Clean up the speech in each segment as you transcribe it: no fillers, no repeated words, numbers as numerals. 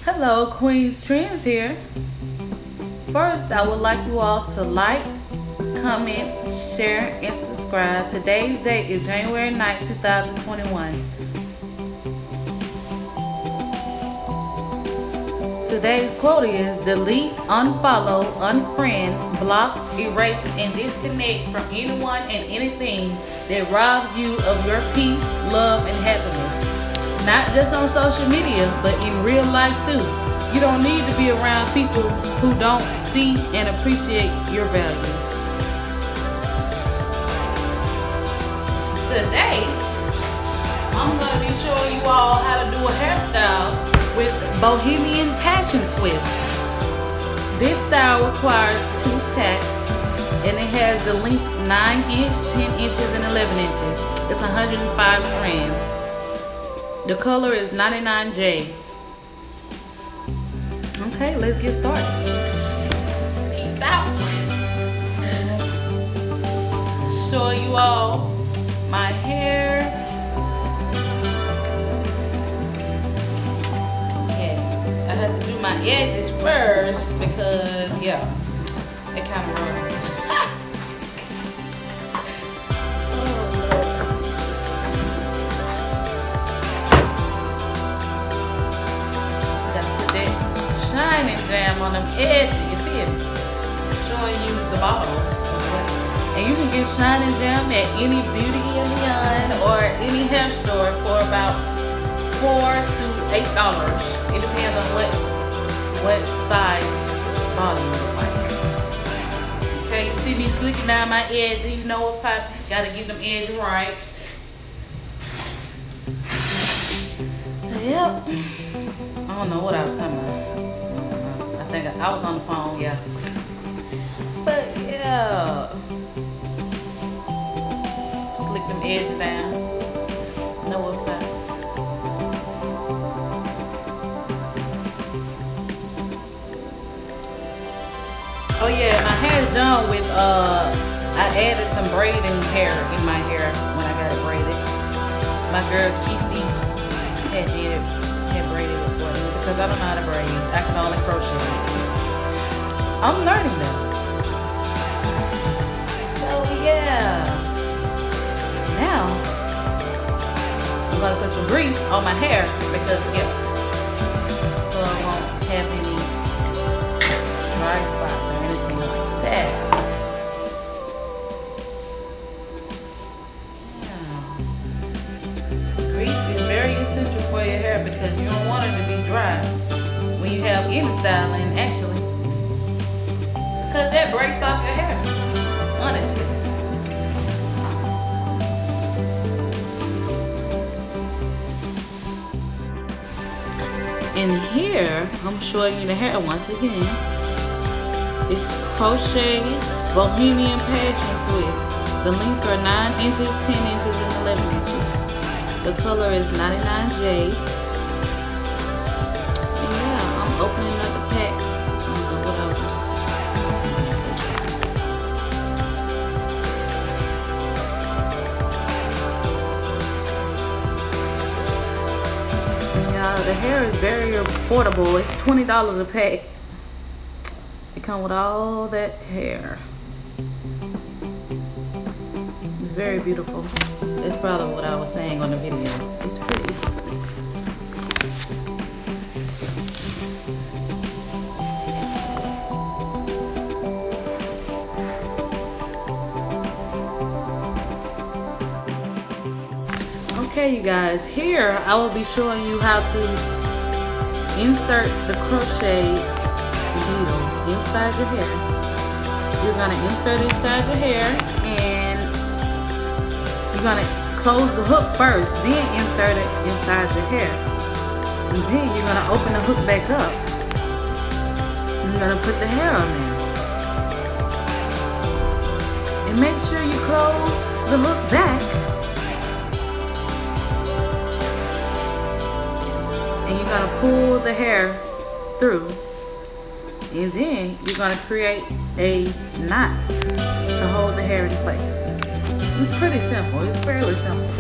Hello, Queen's Trends here. First, I would like you all to like, comment, share, and subscribe. Today's date is January 9th, 2021. Today's quote is: delete, unfollow, unfriend, block, erase, and disconnect from anyone and anything that robs you of your peace, love, and happiness. Not just on social media, but in real life too. You don't need to be around people who don't see and appreciate your value. Today, I'm going to be showing you all how to do a hairstyle with Bohemian passion twists. This style requires 2 packs and it has the lengths 9 inch, 10 inches, and 11 inches. It's 105 strands. The color is 99J. Okay, let's get started. Peace out. Show you all my hair. I had to do my edges first because, yeah, it kind of rough. Gotta put that shining jam on them edges, you feel me? Showing you the bottle. And you can get shining jam at any Beauty and Beyond or any hair store for about $4 to $8. It depends on what size body you look like. Okay, you see me slicking down my edges. You know what, Pop? Gotta get them edges right. Yep. I don't know what I was talking about. I think I was on the phone, yeah. But yeah. Slick them edges down. Know what, Pop? Oh yeah, my hair is done with, I added some braiding hair in my hair when I got it braided. My girl Kisi had braided it for me because I don't know how to braid. I can only crochet. I'm learning though. So yeah. Now, I'm gonna put some grease on my hair because, yeah, so I won't have any dry spots or anything like that. Yeah. Grease is very essential for your hair because you don't want it to be dry when you have any styling, actually, because that breaks off your hair, honestly. And here, I'm showing you the hair once again. It's Crochet Bohemian passion twist. The lengths are 9 inches, 10 inches, and 11 inches. The color is 99J. And yeah, I'm opening up the pack. I don't know what else. Yeah, the hair is very affordable. It's $20 a pack. It comes with all that hair. It's very beautiful. It's probably what I was saying on the video. It's pretty. Okay, you guys, here I will be showing you how to insert the crochet needle inside your hair. You're going to insert it inside your hair and you're going to close the hook first, then insert it inside your hair. And then you're going to open the hook back up. You're going to put the hair on there. And make sure you close the hook back. And you're going to pull the hair through. And then you're going to create a knot to hold the hair in place. It's pretty simple. It's fairly simple.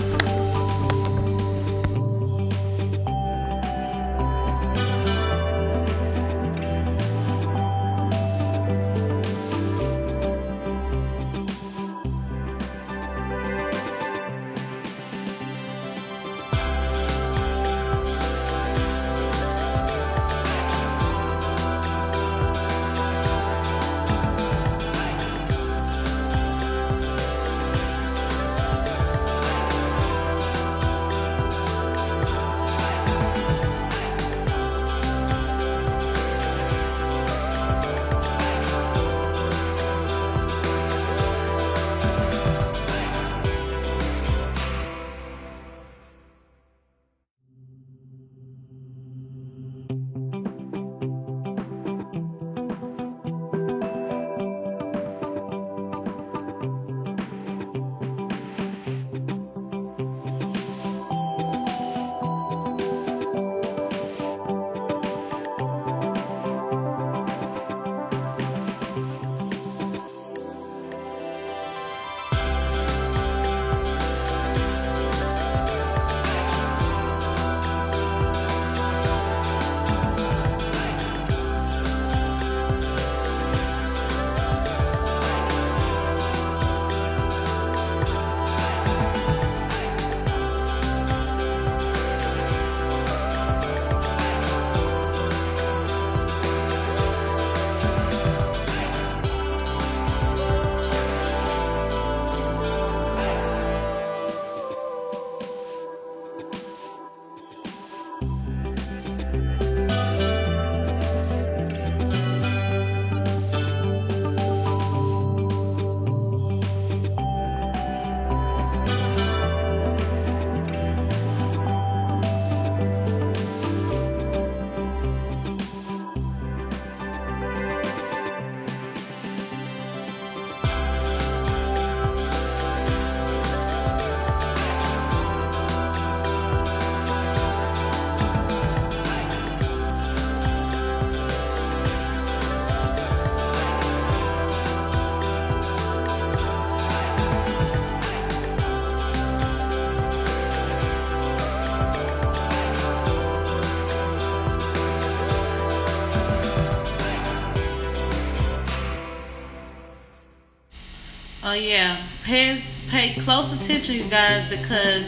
Oh yeah, pay close attention, you guys, because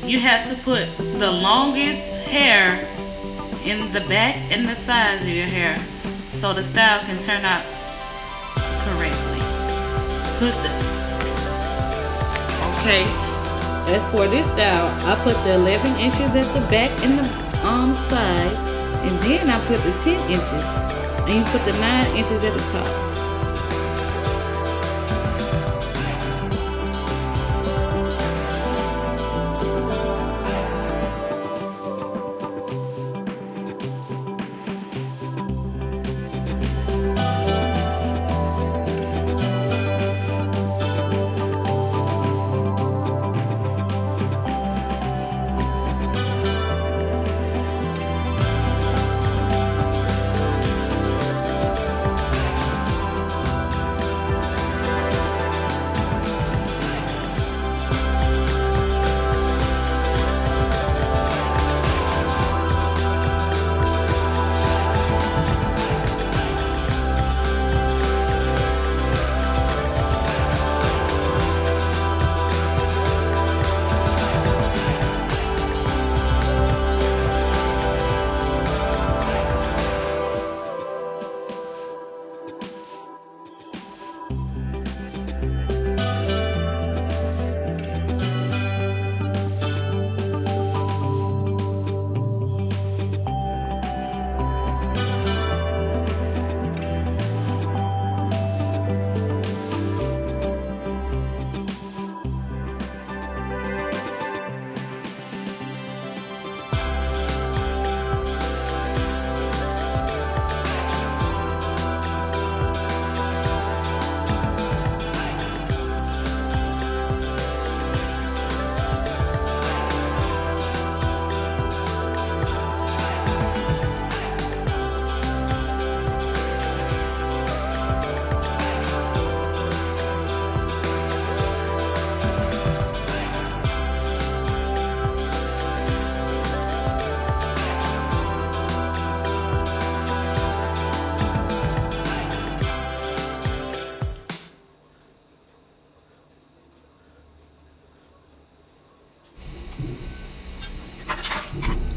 you have to put the longest hair in the back and the sides of your hair, so the style can turn out correctly. Put the Okay. As for this style, I put the 11 inches at the back and the sides, and then I put the 10 inches, and you put the 9 inches at the top.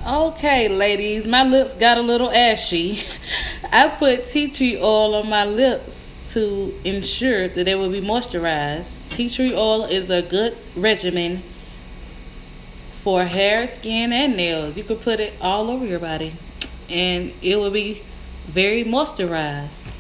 Okay, ladies, my lips got a little ashy. I put tea tree oil on my lips to ensure that they will be moisturized. Tea tree oil is a good regimen for hair, skin, and nails. You could put it all over your body, and it will be very moisturized.